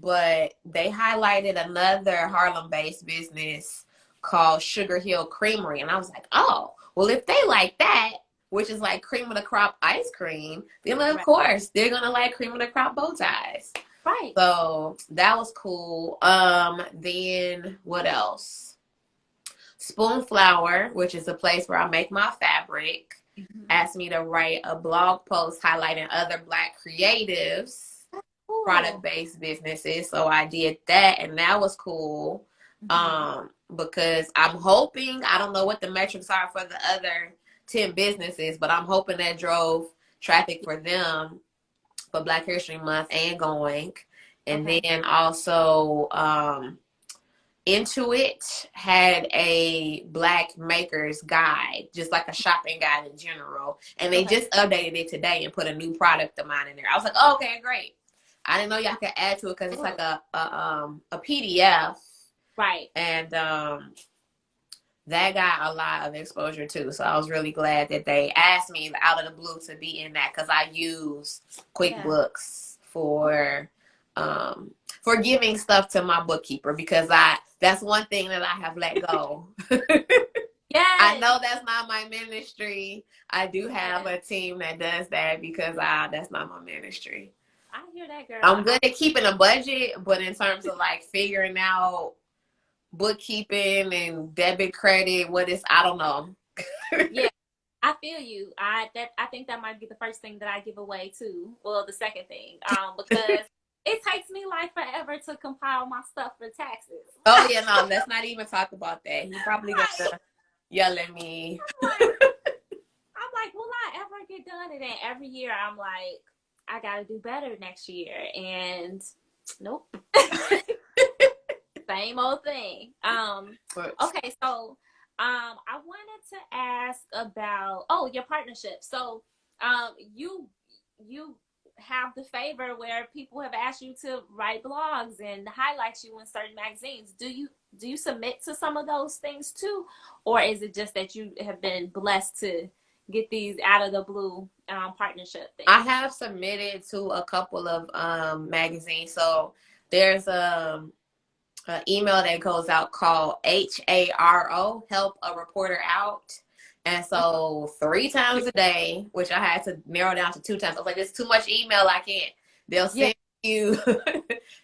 But they highlighted another Harlem-based business called Sugar Hill Creamery, and I was like, oh, well, if they like that, which is like cream of the crop ice cream, then of course they're gonna like cream of the crop bow ties. Right. So that was cool. Then what else? Spoonflower, which is a place where I make my fabric, asked me to write a blog post highlighting other Black creatives, product-based businesses. So I did that, and that was cool. Because I'm hoping, I don't know what the metrics are for the other 10 businesses, but I'm hoping that drove traffic for them for Black History Month and going. And then also Intuit had a Black makers guide, just like a shopping guide in general. And they just updated it today and put a new product of mine in there. I was like, oh, okay, great. I didn't know y'all could add to it because it's like a PDF. Right. And that got a lot of exposure too. So I was really glad that they asked me out of the blue to be in that, because I use QuickBooks for giving stuff to my bookkeeper, because that's one thing that I have let go. Yes. I know that's not my ministry. I do have a team that does that because that's not my ministry. I hear that, girl. I'm good at keeping a budget, but in terms of like figuring out bookkeeping and debit credit, I don't know. Yeah, I feel you. I think that might be the first thing that I give away too. Well, the second thing, because it takes me like forever to compile my stuff for taxes. Oh yeah, no, let's not even talk about that. He probably gonna yell at me. I'm like, will I ever get done? And then every year I'm like, I gotta do better next year, and nope. Same old thing. Okay, so I wanted to ask about your partnership. So you have the favor where people have asked you to write blogs and highlight you in certain magazines. Do you submit to some of those things too, or is it just that you have been blessed to get these out of the blue partnership things? I have submitted to a couple of magazines. So there's an email that goes out called HARO, Help a Reporter Out. And so 3 times a day, which I had to narrow down to 2 times. I was like, it's too much email. I can't. They'll send you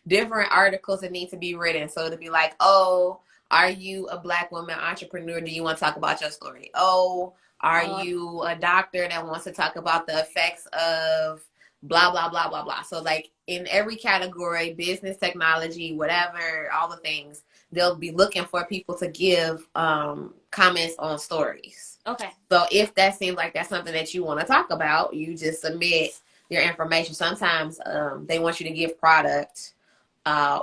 different articles that need to be written. So it'll be like, oh, are you a Black woman entrepreneur? Do you want to talk about your story? Oh, are you a doctor that wants to talk about the effects of blah, blah, blah, blah, blah. So like in every category, business, technology, whatever, all the things, they'll be looking for people to give comments on stories. Okay. So if that seems like that's something that you want to talk about, you just submit your information. Sometimes they want you to give product.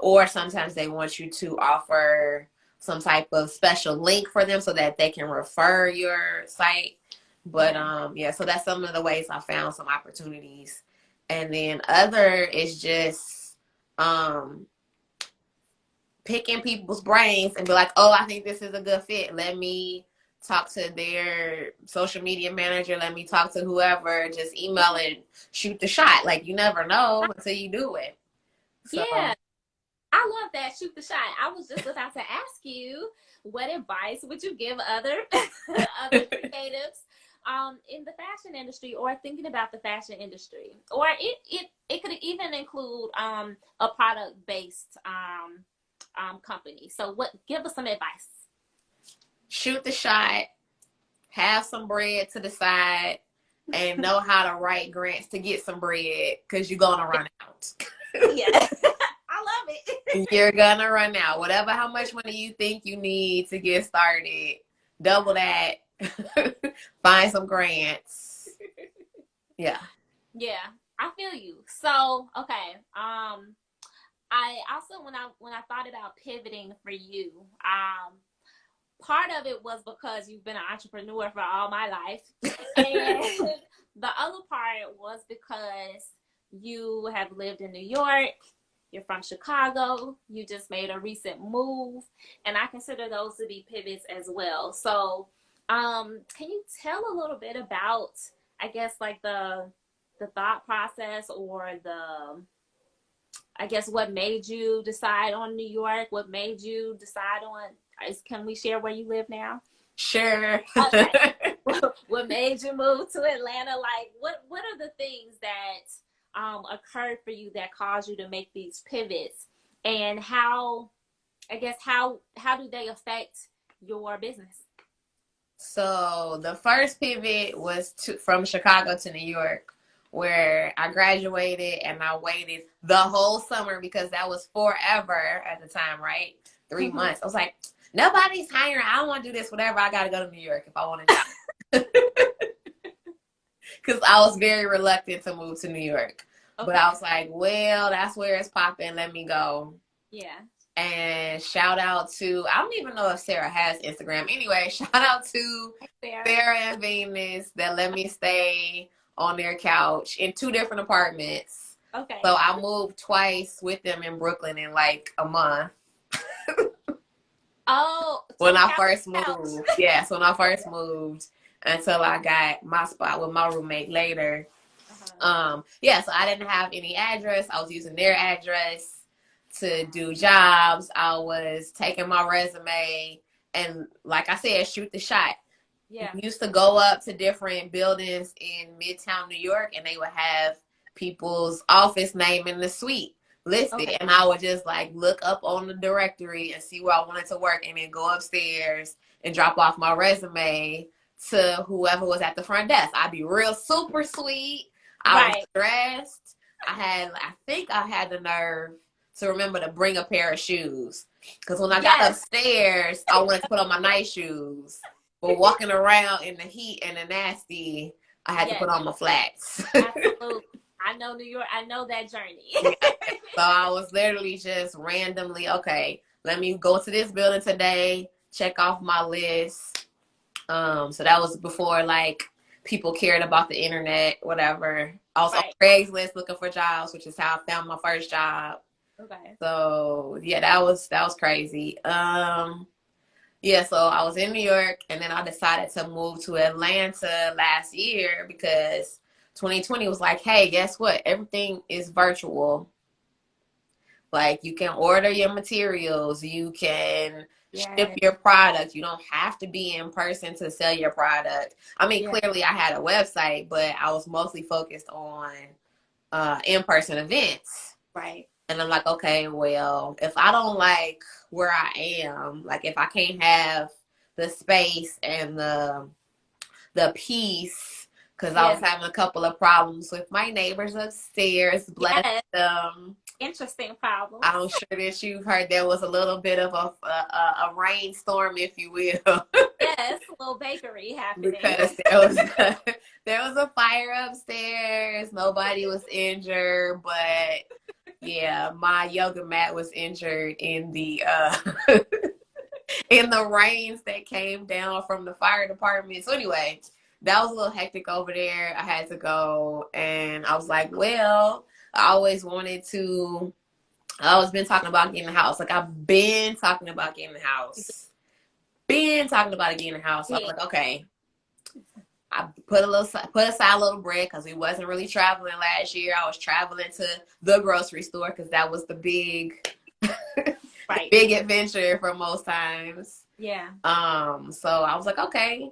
Or sometimes they want you to offer some type of special link for them so that they can refer your site. But yeah, so that's some of the ways I found some opportunities. And then other is just picking people's brains and be like, oh, I think this is a good fit. Let me talk to their social media manager. Let me talk to whoever. Just email and shoot the shot. Like, you never know until you do it. So. Yeah, I love that. Shoot the shot. I was just about to ask you, what advice would you give other other creatives in the fashion industry, or thinking about the fashion industry, or it could even include a product based company. So what? Give us some advice. Shoot the shot. Have some bread to the side, and know how to write grants to get some bread, because you're gonna run out. Yeah. I love it. You're gonna run out. Whatever, how much money you think you need to get started, double that. Find some grants. Yeah. Yeah, I feel you. So, okay. I also, when I thought about pivoting for you, part of it was because you've been an entrepreneur for all my life, and the other part was because you have lived in New York. You're from Chicago. You just made a recent move, and I consider those to be pivots as well. So, can you tell a little bit about, I guess, like the thought process, or I guess, what made you decide on New York? What made you decide on? Can we share where you live now? Sure. Okay. What made you move to Atlanta? Like, what are the things that occurred for you that caused you to make these pivots, and how, I guess, how do they affect your business? So the first pivot was from Chicago to New York, where I graduated and I waited the whole summer, because that was forever at the time, right? 3 months. I was like, nobody's hiring. I don't want to do this. Whatever. I got to go to New York if I want to job. Because I was very reluctant to move to New York. Okay. But I was like, well, that's where it's popping. Let me go. Yeah. And shout out to, I don't even know if Sarah has Instagram. Anyway, shout out to Sarah and Venus that let me stay on their couch in 2 different apartments. Okay. So I moved twice with them in Brooklyn in like a month. Oh. When I first moved. Yes, when I first moved, until I got my spot with my roommate later. Yeah, so I didn't have any address. I was using their address to do jobs. I was taking my resume and, like I said, shoot the shot. Yeah. We used to go up to different buildings in Midtown New York, and they would have people's office name in the suite listed. Okay. And I would just like look up on the directory and see where I wanted to work, and then go upstairs and drop off my resume to whoever was at the front desk. I'd be real super sweet. I was dressed. I think I had the nerve to remember to bring a pair of shoes. Because when I got upstairs, I wanted to put on my nice shoes. But walking around in the heat and the nasty, I had to put on my flats. Absolutely. I know New York. I know that journey. So I was literally just randomly, okay, let me go to this building today, check off my list. So that was before, like, people cared about the internet, whatever. I was on Craigslist looking for jobs, which is how I found my first job. Okay. So yeah, that was crazy. Yeah, so I was in New York, and then I decided to move to Atlanta last year because 2020 was like, hey, guess what? Everything is virtual. Like, you can order your materials, you can ship your product. You don't have to be in person to sell your product. I mean, clearly I had a website, but I was mostly focused on in-person events. Right. And I'm like, okay, well, if I don't like where I am, like if I can't have the space and the peace, because I was having a couple of problems with my neighbors upstairs, bless them. Interesting problem. I'm sure that you've heard there was a little bit of a rainstorm, if you will. Yes, a little bakery happening. Because there was a fire upstairs. Nobody was injured, but Yeah, my yoga mat was injured in the in the rains that came down from the fire department. So anyway, that was a little hectic over there. I had to go, and I was like, well, I always wanted to. I always been talking about getting a house. Like I've been talking about getting a house. Been talking about getting a house. So I was Yeah. like, okay. I put aside a little bread because we wasn't really traveling last year. I was traveling to the grocery store because that was the Right. big adventure for most times. Yeah. So I was like, okay,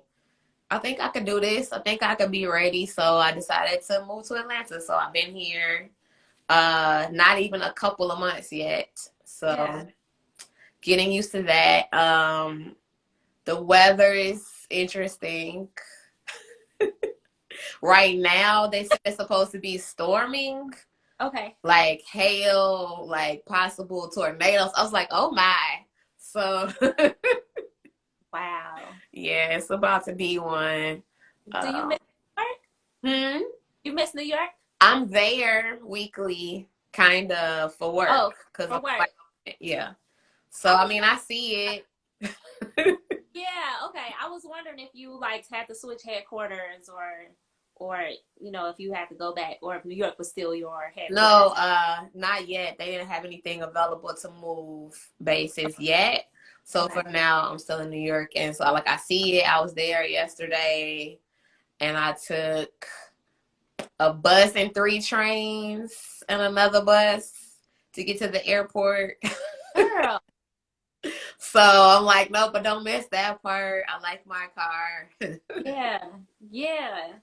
I think I could do this. I think I could be ready. So I decided to move to Atlanta. So I've been here not even a couple of months yet. So Yeah. getting used to that. The weather is interesting. Right now, they said it's supposed to be storming, Okay. like hail, like possible tornadoes. I was like, oh my. So, Wow. yeah, it's about to be one. Do you miss New York? Hmm? You miss New York? I'm there weekly, kind of, for work. Oh, Cause for I'm work. like, yeah. So, I I was mean, I see it. Yeah, okay. I was wondering if you like had to switch headquarters or if you had to go back or if New York was still your No, headquarters. not yet. They didn't have anything available to move bases yet. So Okay. for now, I'm still in New York, and so like I see it. I was there yesterday, and I took a bus and 3 trains and another bus to get to the airport. Girl. So I'm like, no, but don't miss that part. I like my car. Yeah. Yeah.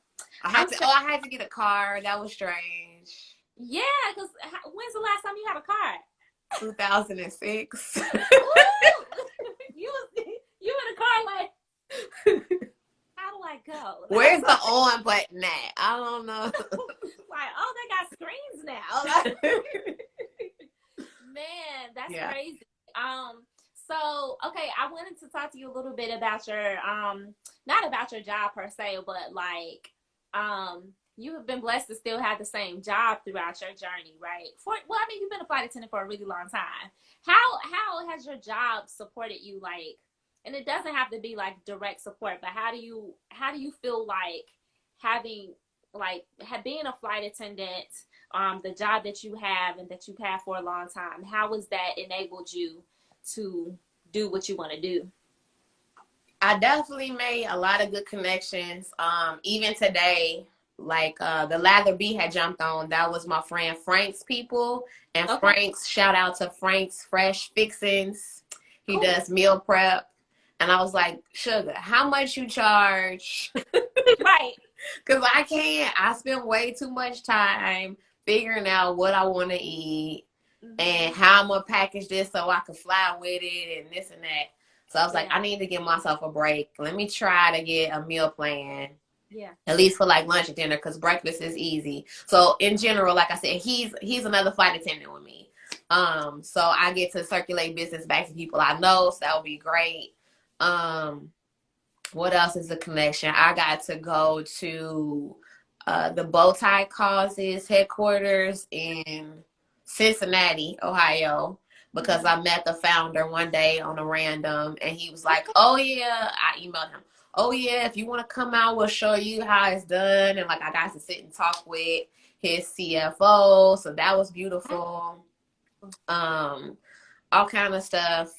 I I'm had to. sure. Oh, I had to get a car. That was strange. Yeah, because when's the last time you had a car? 2006. Ooh! You in a car like, how do I go? Where's the on button at? I don't know. Like, oh, they got screens now. Like, man, that's Yeah. crazy. So okay, I wanted to talk to you a little bit about your not about your job per se, but like you have been blessed to still have the same job throughout your journey, right? I mean, you've been a flight attendant for a really long time. How has your job supported you, like, and it doesn't have to be like direct support, but how do you feel like having being a flight attendant, the job that you have and that you've had for a long time, how has that enabled you to do what you want to do? I definitely made a lot of good connections. Even today, like the Lather B had jumped on. That was my friend Frank's people. And Okay, Frank's, shout out to Frank's Fresh Fixins. He cool. does meal prep. And I was like, Sugar, how much you charge? Right. Because I can't. I spend way too much time figuring out what I want to eat and Mm-hmm. how I'm going to package this so I can fly with it and this and that. So I was like, Yeah. I need to give myself a break. Let me try to get a meal plan, Yeah. at least for like lunch and dinner, because breakfast is easy. So in general, like I said, he's another flight attendant with me. So I get to circulate business back to people I know. So that would be great. Um, what else is a connection? I got to go to the Bowtie Causes headquarters in Cincinnati, Ohio, because Mm-hmm. I met the founder one day on a random, and he was like, "Oh yeah," I emailed him. "Oh yeah, if you want to come out, we'll show you how it's done." And like I got to sit and talk with his CFO, so that was beautiful. Um, all kind of stuff.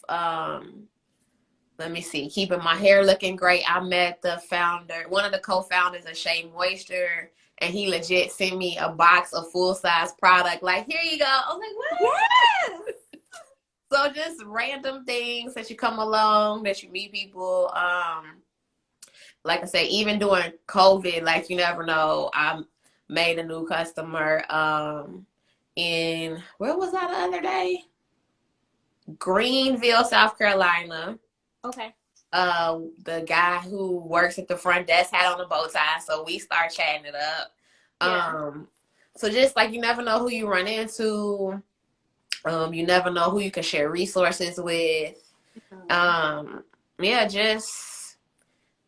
Let me see, keeping my hair looking great. I met the founder, one of the co-founders of Shea Moisture, and he legit sent me a box of full-size product. Like, here you go. I was like, Yes. what? So just random things that you come along, that you meet people. Like I said, even during COVID, like you never know. I made a new customer in, where was I the other day? Greenville, South Carolina. Okay. The guy who works at the front desk had on a bow tie, so we start chatting it up. Yeah. So just like you never know who you run into. You never know who you can share resources with. Mhm. Um, yeah, just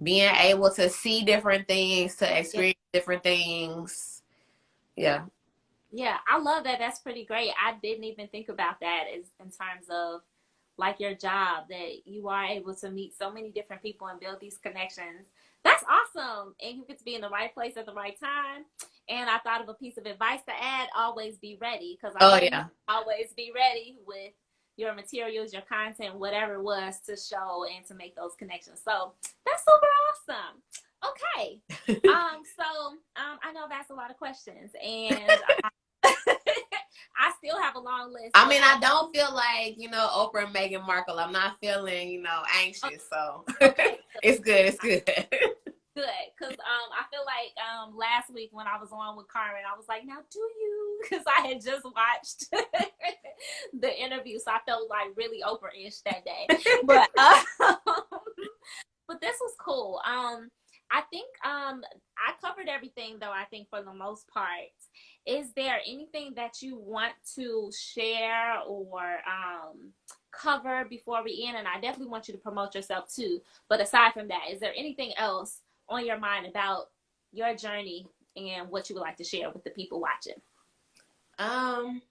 being able to see different things, to Yeah. experience different things. Yeah. Yeah, I love that. That's pretty great. I didn't even think about that as in terms of like your job, that you are able to meet so many different people and build these connections. That's awesome. And you get to be in the right place at the right time. And I thought of a piece of advice to add: always be ready, because I Oh know you yeah. always be ready with your materials, your content, whatever it was, to show and to make those connections. So that's super awesome. Okay. I know that's a lot of questions, and I still have a long list, I but mean, I don't feel like, Oprah and Meghan Markle. I'm not feeling, anxious. So okay, it's good. It's good. good, because I feel like last week when I was on with Carmen, I was like, now do you? Because I had just watched the interview, so I felt like really Oprah-ish that day. But but this was cool. I think I covered everything, though. I think for the most part. Is there anything that you want to share or cover before we end? And I definitely want you to promote yourself too. But aside from that, is there anything else on your mind about your journey and what you would like to share with the people watching? Um,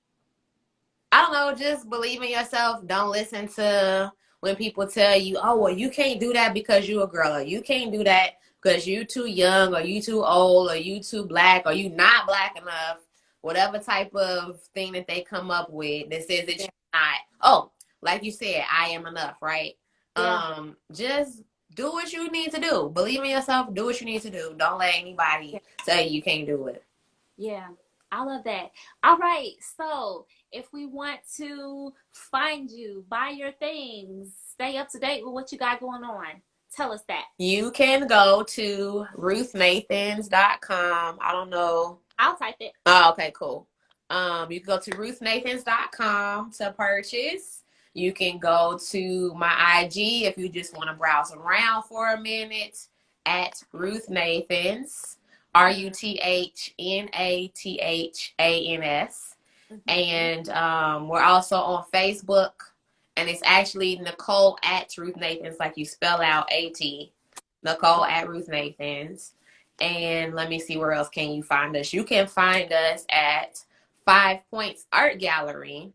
I don't know, just believe in yourself. Don't listen to when people tell you, oh, well, you can't do that because you a girl, or you can't do that because you too young, or you too old, or you too black, or you not black enough. Whatever type of thing that they come up with that says that Yeah. you're not. Oh, like you said, I am enough, right? Yeah. Just do what you need to do. Believe in yourself. Do what you need to do. Don't let Yeah. anybody tell you can't do it. Yeah. I love that. All right. So if we want to find you, buy your things, stay up to date with what you got going on, tell us that. You can go to ruthnathans.com. I don't know. I'll type it. Oh, okay, cool. You can go to ruthnathans.com to purchase. You can go to my IG if you just want to browse around for a minute at Ruth Nathans, RUTHNATHANS. Mm-hmm. And we're also on Facebook, and it's actually Nicole at Ruth Nathans, like you spell out AT. Nicole at Ruth Nathans. And let me see, where else can you find us? You can find us at 5 Points Art Gallery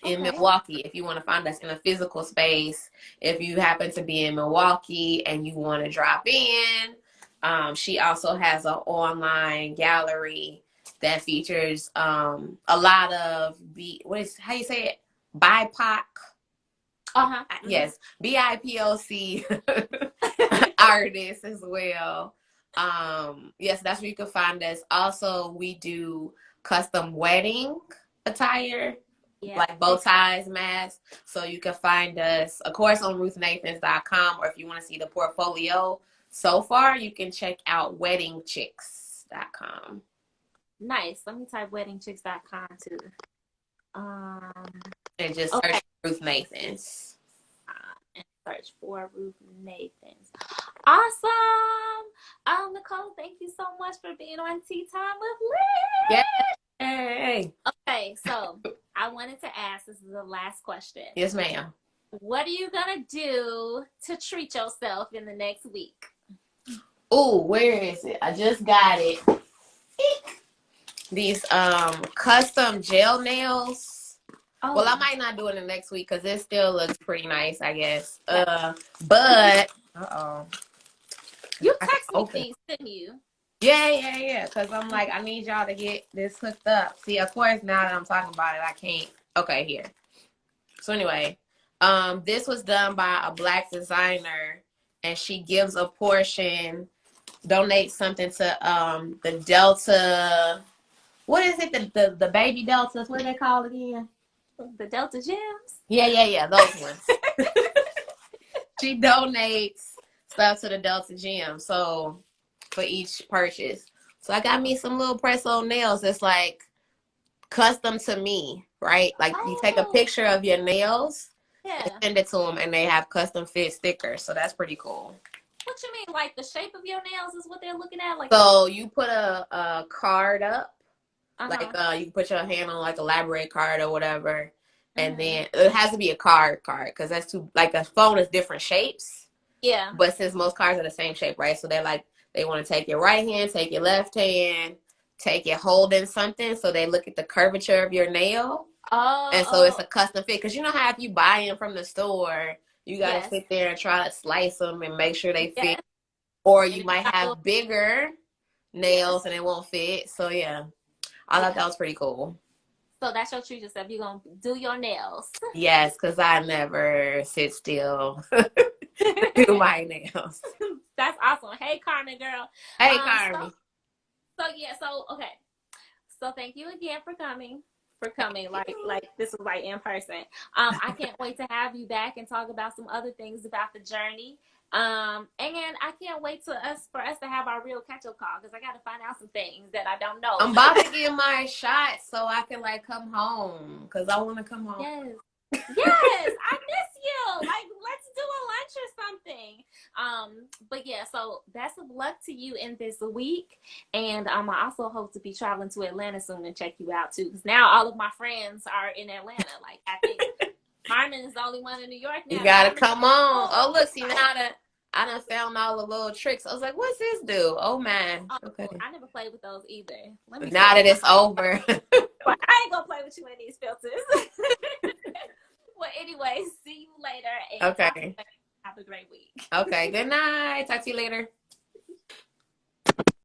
in Okay. Milwaukee if you want to find us in a physical space. If you happen to be in Milwaukee and you want to drop in, she also has an online gallery that features a lot of how you say it, BIPOC. Uh-huh. Mm-hmm. Yes, BIPOC artists as well. Yes, that's where you can find us. Also, we do custom wedding attire, Yeah. like bow ties, masks. So you can find us, of course, on ruthnathans.com, or if you want to see the portfolio so far, you can check out weddingchicks.com. Nice. Let me type weddingchicks.com too. Um, And just okay. search Ruth Nathans. And search for Ruth Nathans. Awesome. Nicole, thank you so much for being on Tea Time with Yay! Lynn. Okay, so I wanted to ask, this is the last question. Yes, ma'am. What are you gonna do to treat yourself in the next week? Oh, where is it? I just got it. These custom gel nails. Oh, Well, I might not do it the next week because it still looks pretty nice, I guess. But you I can text me open. these, didn't you? Yeah. Because I'm like, I need y'all to get this hooked up. See, of course, now that I'm talking about it, I can't. Okay, here. So anyway, this was done by a Black designer, and she gives a portion, donates something to the Delta. What is it? The baby deltas? What are they called again? The Delta Gems? Yeah. Those ones. She donates stuff to the Delta Gym. So for each purchase. So I got me some little press-on nails that's like custom to me, right? Like you take a Oh, picture of your nails and yeah. send it to them, and they have custom fit stickers. So that's pretty cool. What you mean? Like the shape of your nails is what they're looking at? Like, So you put a card up. Like uh-huh. you can put your hand on like a library card or whatever, and Mm-hmm. then it has to be a card because that's too, like, a phone is different shapes, Yeah. but since most cards are the same shape, right? So they want to take your right hand, take your left hand, take it holding something so they look at the curvature of your nail. And so it's Oh, a custom fit. Because you know how if you buy them from the store, you got to yes, sit there and try to slice them and make sure they yes. fit. Or And you then you might got little, have bigger nails yes. and it won't fit. So yeah, I thought Yeah. that was pretty cool. So that's your treat yourself. You're gonna do your nails. Yes, because I never sit still to do my nails. That's awesome. Hey, Carmen girl. Hey, Um, so Carmi. so yeah, so okay. So thank you again for coming. For coming, like this was like in person. I can't wait to have you back and talk about some other things about the journey. And I can't wait for us to have our real catch up call because I got to find out some things that I don't know. I'm about to get my shot so I can like come home because I want to come home. Yes. Yes, I miss you. Like, let's do a lunch or something. But yeah, so best of luck to you in this week. And I also hope to be traveling to Atlanta soon and check you out too. Because now all of my friends are in Atlanta. Like, I think Carmen is the only one in New York You now. gotta Carmen, come on. Oh, look, see now like, I done found all the little tricks. I was like, what's this do? Oh man. oh, Okay. I never played with those either. Let me Now see. that it's over. But I ain't gonna play with you in these filters. Well, anyway, see you later and Okay. have a great week. Okay. Good night. Talk to you later.